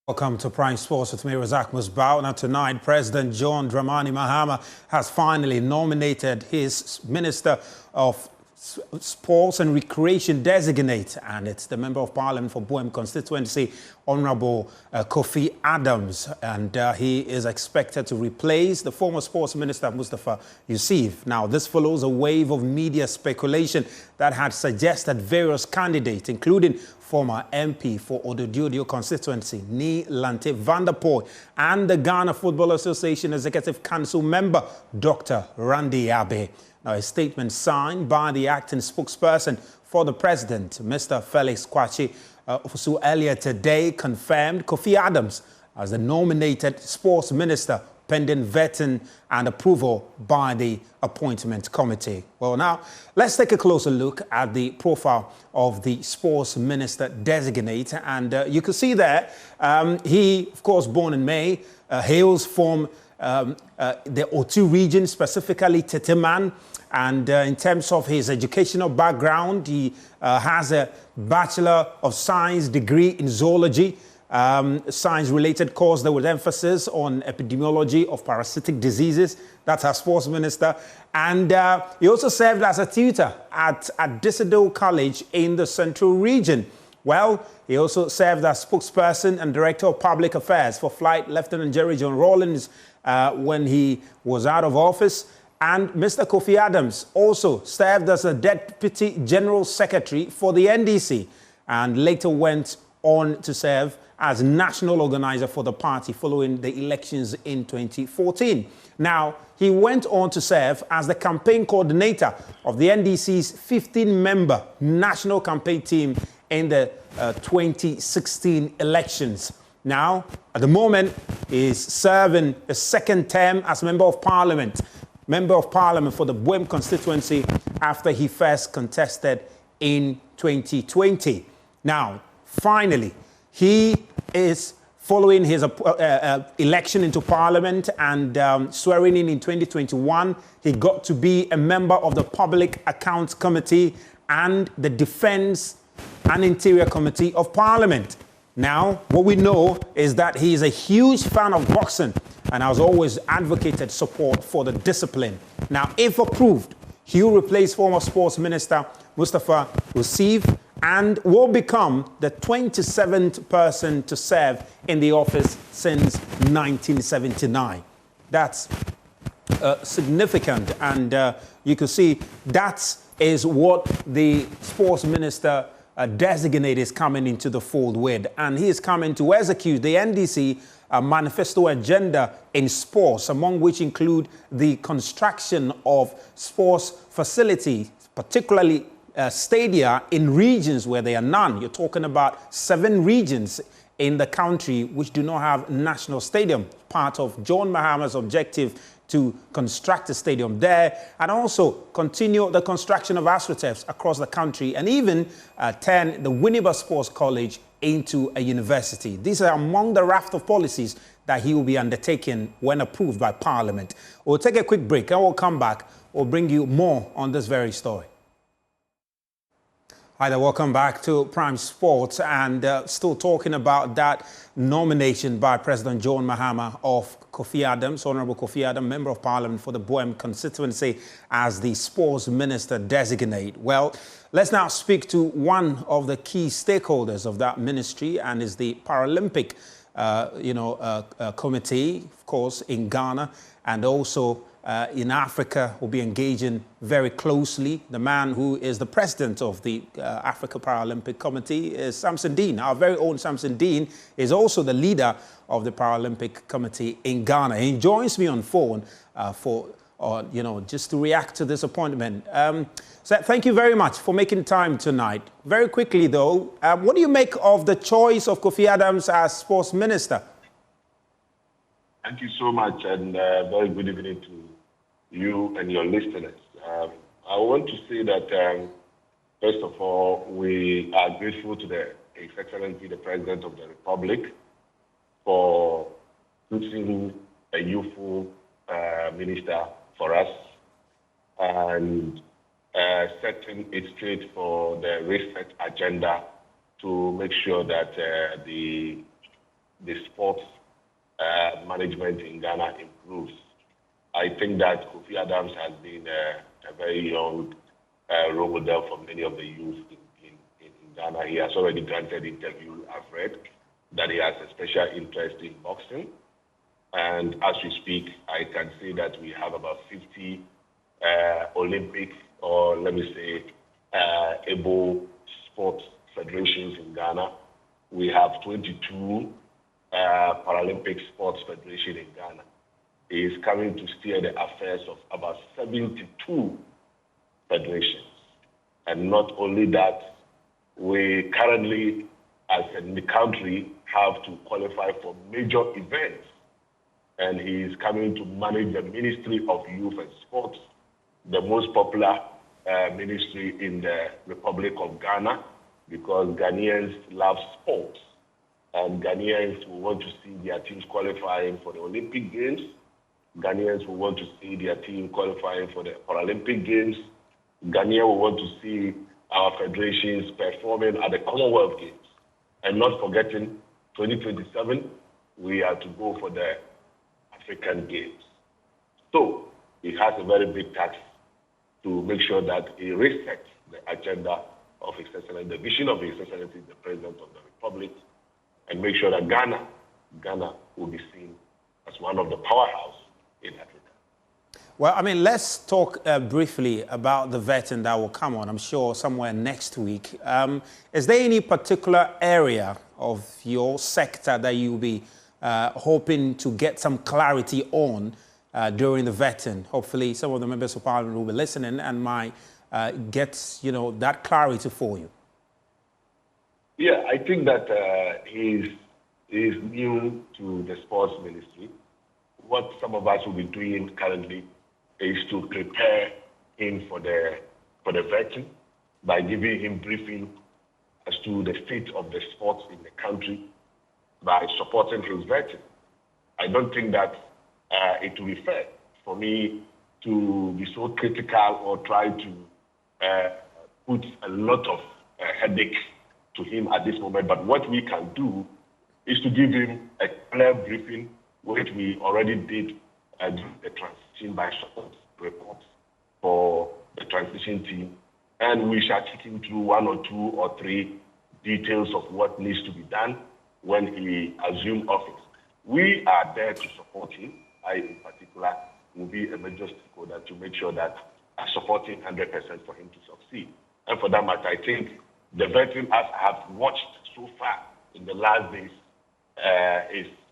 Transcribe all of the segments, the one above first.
Welcome to Prime Sports with me, Razak Musbao. Now tonight, President John Dramani Mahama has finally nominated his Minister of Sports and Recreation designate, and it's the Member of Parliament for Boem constituency, Honorable Kofi Adams, and he is expected to replace the former Sports Minister, Mustafa Yusuf. Now, this follows a wave of media speculation that had suggested various candidates, including former MP for Ododuodio constituency, Ni Lante Vanderpool, and the Ghana Football Association Executive Council member, Dr. Randy Abe. Now, a statement signed by the acting spokesperson for the president, Mr. Felix Kwachi, also earlier today confirmed Kofi Adams as the nominated sports minister, pending vetting and approval by the appointment committee. Well, now, let's take a closer look at the profile of the sports minister designate. And you can see there, he, of course, born in May, hails from the Otu region, specifically Teteman. And in terms of his educational background, he has a Bachelor of Science degree in zoology, science-related course that with emphasis on epidemiology of parasitic diseases. That's our sports minister. And he also served as a tutor at Disadil College in the Central Region. Well, he also served as spokesperson and director of public affairs for Flight Lieutenant Jerry John Rawlins when he was out of office. And Mr. Kofi Adams also served as a Deputy General Secretary for the NDC and later went on to serve as national organizer for the party following the elections in 2014. Now, he went on to serve as the campaign coordinator of the NDC's 15-member national campaign team in the 2016 elections. Now, at the moment, he's serving a second term as Member of Parliament for the Boem constituency after he first contested in 2020. Now, finally, he is following his election into Parliament and swearing in 2021. He got to be a member of the Public Accounts Committee and the Defence and Interior Committee of Parliament. Now, what we know is that he is a huge fan of boxing and has always advocated support for the discipline. Now, if approved, he will replace former Sports Minister Mustafa Yusuf and will become the 27th person to serve in the office since 1979. That's significant, and you can see that is what the Sports Minister designate is coming into the fold with, and he is coming to execute the NDC manifesto agenda in sports, among which include the construction of sports facilities, particularly stadia in regions where there are none. You're talking about 7 regions in the country which do not have national stadium, part of John Mahama's objective to construct a stadium there and also continue the construction of AstroTurfs across the country and even turn the Winneba Sports College into a university. These are among the raft of policies that he will be undertaking when approved by Parliament. We'll take a quick break and we'll come back. We'll bring you more on this very story. Hi there, welcome back to Prime Sports, and still talking about that nomination by President John Mahama of Kofi Adams, Honorable Kofi Adams, Member of Parliament for the Boem constituency as the Sports Minister designate. Well, let's now speak to one of the key stakeholders of that ministry, and is the Paralympic committee, of course, in Ghana and also in Africa, will be engaging very closely. The man who is the president of the Africa Paralympic Committee is Samson Dean. Our very own Samson Dean is also the leader of the Paralympic Committee in Ghana. He joins me on phone just to react to this appointment. So thank you very much for making time tonight. Very quickly, though, what do you make of the choice of Kofi Adams as Sports Minister? Thank you so much, and very good evening to you and your listeners. I want to say that, first of all, we are grateful to His Excellency, the President of the Republic, for choosing a youthful minister for us and setting it straight for the research agenda to make sure that the the sports management in Ghana improves. I think that Kofi Adams has been a very young role model for many of the youth in Ghana. He has already granted interview. I've read that he has a special interest in boxing. And as we speak, I can say that we have about 50 Olympic, or let me say, able sports federations in Ghana. We have 22 Paralympic Sports Federation in Ghana. He is coming to steer the affairs of about 72 federations. And not only that, we currently, as a country, have to qualify for major events. And he is coming to manage the Ministry of Youth and Sports, the most popular ministry in the Republic of Ghana, because Ghanaians love sports. And Ghanaians will want to see their teams qualifying for the Olympic Games. Ghanaians will want to see their team qualifying for the Paralympic Games. Ghanaians will want to see our federations performing at the Commonwealth Games. And not forgetting, 2027, we are to go for the African Games. So he has a very big task to make sure that he resets the agenda of His Excellency, the vision of His Excellency, the President of the Republic, and make sure that Ghana will be seen as one of the powerhouse in Africa. Well, I mean, let's talk briefly about the vetting that will come on, I'm sure, somewhere next week. Is there any particular area of your sector that you'll be hoping to get some clarity on during the vetting? Hopefully, some of the members of Parliament will be listening and might get, that clarity for you. Yeah, I think that he's new to the sports ministry. What some of us will be doing currently is to prepare him for the vetting by giving him briefing as to the state of the sports in the country, by supporting his vetting. I don't think that it will be fair for me to be so critical or try to put a lot of headache to him at this moment. But what we can do is to give him a clear briefing, which we already did the transition by short reports for the transition team. And we shall take him through 1 or 2 or 3 details of what needs to be done when he assumes office. We are there to support him. I, in particular, will be a major stakeholder to make sure that I support him 100% for him to succeed. And for that matter, I think the vetting, as I have watched so far in the last days,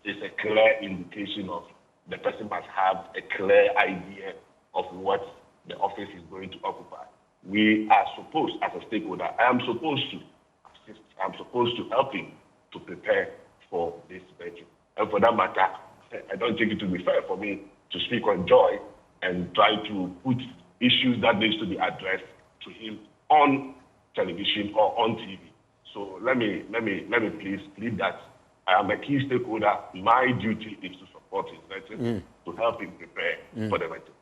is a clear indication of the person must have a clear idea of what the office is going to occupy. We are supposed, as a stakeholder, I am supposed to assist, I'm supposed to help him to prepare for this vetting. And for that matter, I don't think it will be fair for me to speak on joy and try to put issues that needs to be addressed to him on television or on TV. So let me please plead that I am a key stakeholder. My duty is to support his vetting, to help him prepare for the vetting.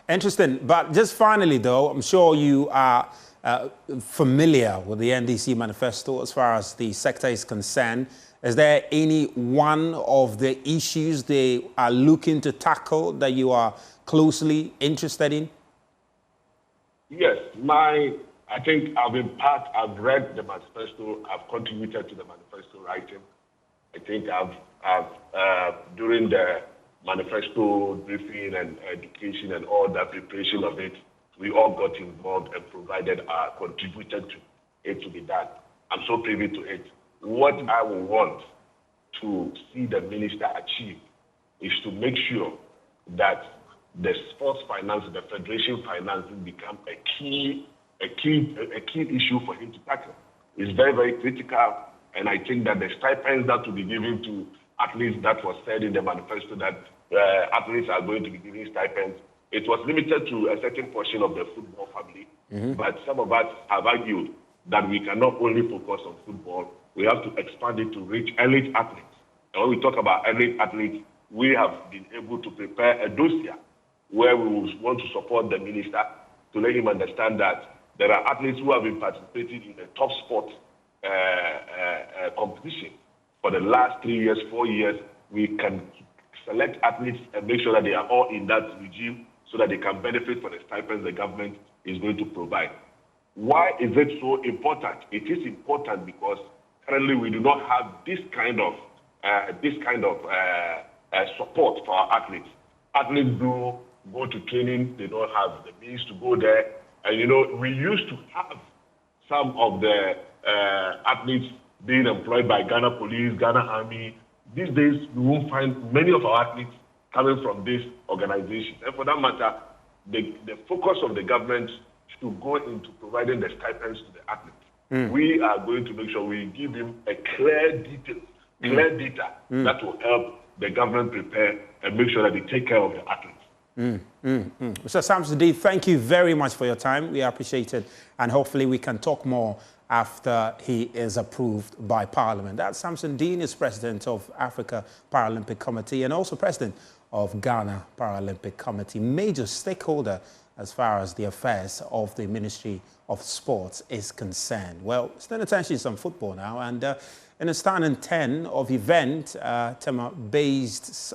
Interesting. But just finally, though, I'm sure you are familiar with the NDC manifesto as far as the sector is concerned. Is there any one of the issues they are looking to tackle that you are closely interested in? Yes, I think I've read the manifesto, I've contributed to the manifesto writing. I think during the manifesto briefing and education and all that preparation of it, we all got involved and contributed to it to be done. I'm so privy to it. What I will want to see the minister achieve is to make sure that the sports finance, the federation financing become a key issue for him to tackle. It's very, very critical, and I think that the stipends that will be given to athletes, that was said in the manifesto that athletes are going to be given stipends. It was limited to a certain portion of the football family, but some of us have argued that we cannot only focus on football. We have to expand it to reach elite athletes. And when we talk about elite athletes, we have been able to prepare a dossier where we want to support the minister to let him understand that there are athletes who have been participating in the top sport competition for the last 3 years, 4 years, we can select athletes and make sure that they are all in that regime so that they can benefit from the stipends the government is going to provide. Why is it so important? It is important because currently we do not have this kind of support for our athletes. Athletes do go to training, they don't have the means to go there. And you know, we used to have some of the athletes being employed by Ghana Police, Ghana Army. These days, we won't find many of our athletes coming from these organizations. And for that matter, the focus of the government should go into providing the stipends to the athletes. We are going to make sure we give them a clear data that will help the government prepare and make sure that they take care of the athletes. Mr. Samson, thank you very much for your time. We appreciate it. And hopefully we can talk more after he is approved by Parliament. That's Samson Dean, is President of Africa Paralympic Committee and also President of Ghana Paralympic Committee, major stakeholder as far as the affairs of the Ministry of Sports is concerned. Well, let's turn attention to some football now. And in a starting 10 of event, Tema-based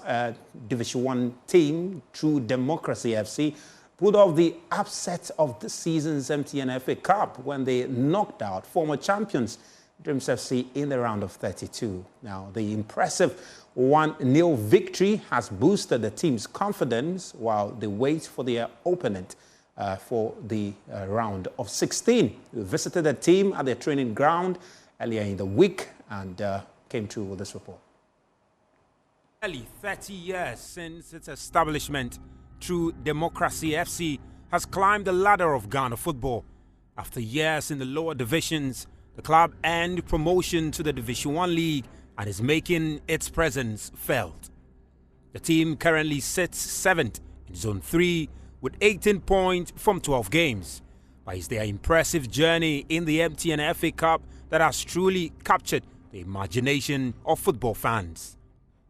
Division 1 team, True Democracy FC, pulled off the upset of this season's MTN FA Cup when they knocked out former champions Dreams FC in the round of 32. Now, the impressive 1-0 victory has boosted the team's confidence while they wait for their opponent for the round of 16. We visited the team at their training ground earlier in the week and came through with this report. Nearly 30 years since its establishment, True Democracy FC has climbed the ladder of Ghana football. After years in the lower divisions, the club earned promotion to the Division 1 League and is making its presence felt. The team currently sits 7th in Zone 3 with 18 points from 12 games. But it's their impressive journey in the MTN FA Cup that has truly captured the imagination of football fans.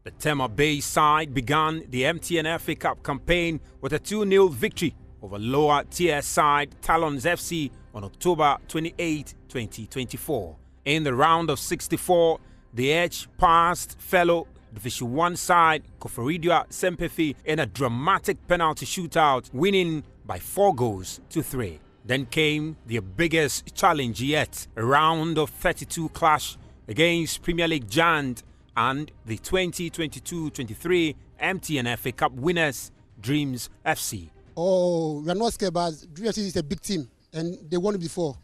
The Tema-based side began the MTN FA Cup campaign with a 2-0 victory over lower tier side Talons FC on October 28, 2024. In the round of 64, the edge passed fellow Division 1 side Kofi Adams in a dramatic penalty shootout, winning by 4-3. Then came their biggest challenge yet, a round of 32 clash against Premier League giant and the 2022-23 MTN FA Cup winners, Dreams FC. Oh, we are not scared, but Dreams FC is a big team and they won it before.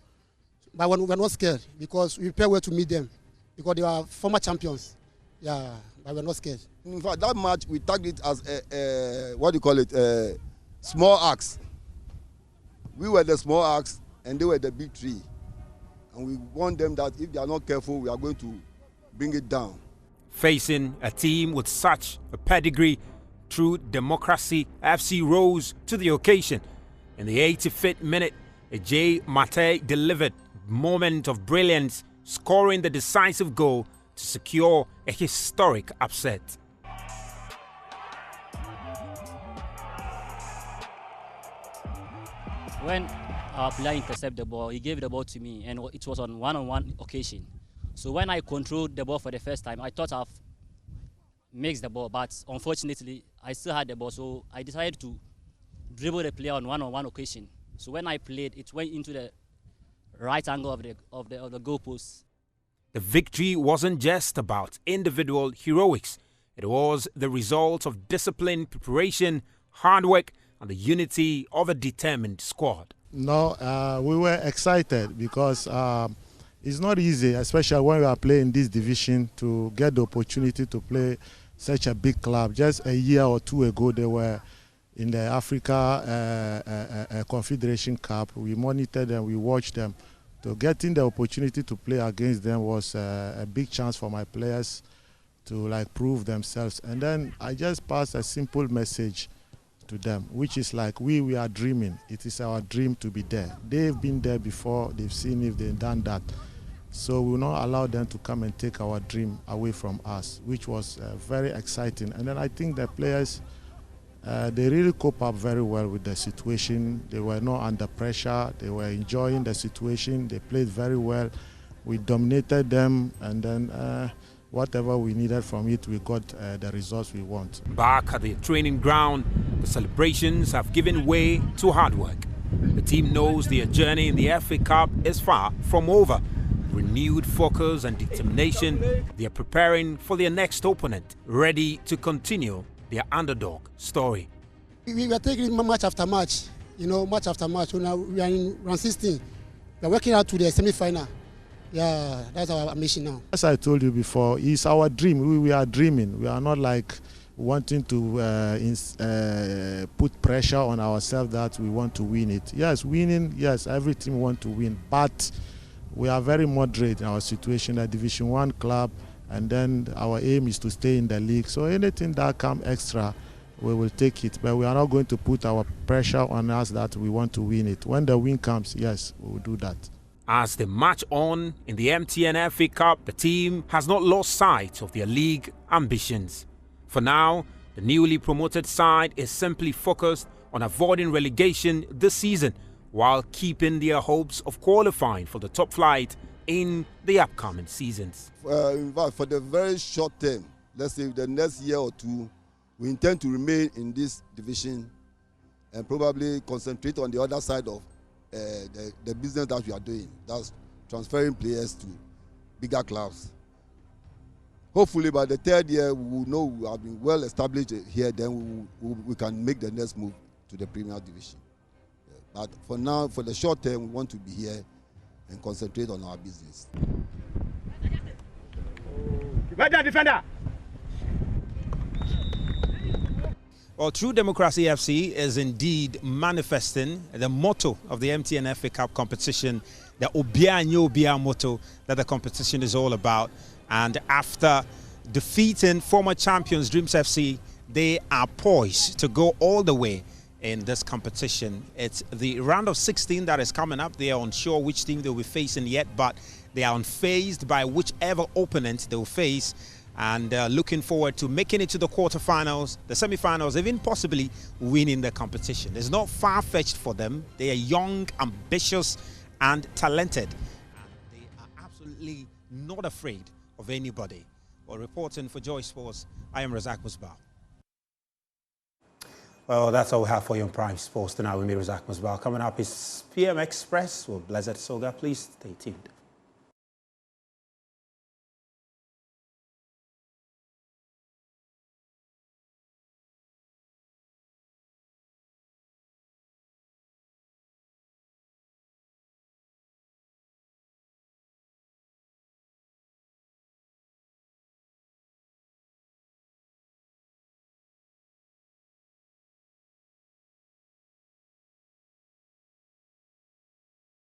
But we are not scared because we prepare well to meet them because they are former champions. Yeah, but we are not scared. In fact, that match, we tagged it as a small axe. We were the small axe and they were the big tree. And we warned them that if they are not careful, we are going to bring it down. Facing a team with such a pedigree, True Democracy FC rose to the occasion. In the 85th minute, Ajay Mate delivered a moment of brilliance, scoring the decisive goal to secure a historic upset. When our player intercepted the ball, he gave the ball to me, and it was on one-on-one occasion. So when I controlled the ball for the first time, I thought I've mixed the ball, but unfortunately, I still had the ball, so I decided to dribble the player on one-on-one occasion. So when I played, it went into the right angle of the goalpost. The victory wasn't just about individual heroics. It was the result of disciplined preparation, hard work, and the unity of a determined squad. No, we were excited because it's not easy, especially when we are playing this division, to get the opportunity to play such a big club. Just a year or two ago, they were in the Africa Confederation Cup. We monitored them, we watched them. So getting the opportunity to play against them was a big chance for my players to prove themselves. And then I just passed a simple message to them, which is we are dreaming. It is our dream to be there. They've been there before, they've seen if they've done that. So we will not allow them to come and take our dream away from us, which was very exciting. And then I think the players, they really cope up very well with the situation. They were not under pressure. They were enjoying the situation. They played very well. We dominated them, and then whatever we needed from it, we got the results we want. Back at the training ground, the celebrations have given way to hard work. The team knows their journey in the FA Cup is far from over. Renewed focus and determination, they are preparing for their next opponent, ready to continue their underdog story. We are taking match after match, match after match. We are in round 16. We are working out to the semi-final. Yeah, that's our mission now. As I told you before, it's our dream. We are dreaming. We are not like wanting to put pressure on ourselves that we want to win it. Yes, winning, yes, every team wants to win, but we are very moderate in our situation, a Division 1 club, and then our aim is to stay in the league. So anything that comes extra, we will take it, but we are not going to put our pressure on us that we want to win it. When the win comes, yes, we will do that. As they march on in the MTN FA Cup, the team has not lost sight of their league ambitions. For now, the newly promoted side is simply focused on avoiding relegation this season while keeping their hopes of qualifying for the top flight in the upcoming seasons. In fact, for the very short term, let's say the next year or two, we intend to remain in this division and probably concentrate on the other side of the business that we are doing. That's transferring players to bigger clubs. Hopefully by the third year we will know we have been well established here, then we can make the next move to the Premier Division. But for now, for the short term, we want to be here and concentrate on our business. Right there, defender! Well, True Democracy FC is indeed manifesting the motto of the MTN FA Cup competition, the Obia Nyo Obia motto that the competition is all about. And after defeating former champions Dreams FC, they are poised to go all the way in this competition. It's the round of 16 that is coming up. They are unsure which team they will be facing yet, but they are unfazed by whichever opponent they will face, and looking forward to making it to the quarterfinals, the semi-finals, even possibly winning the competition. It's not far-fetched for them. They are young, ambitious, and talented. And they are absolutely not afraid of anybody. Well, reporting for Joy Sports, I am Razak Musbah. Well, that's all we have for you on Prime Sports tonight with me, Razak Musbah. Coming up is PM Express with Blessed Soga. Please stay tuned.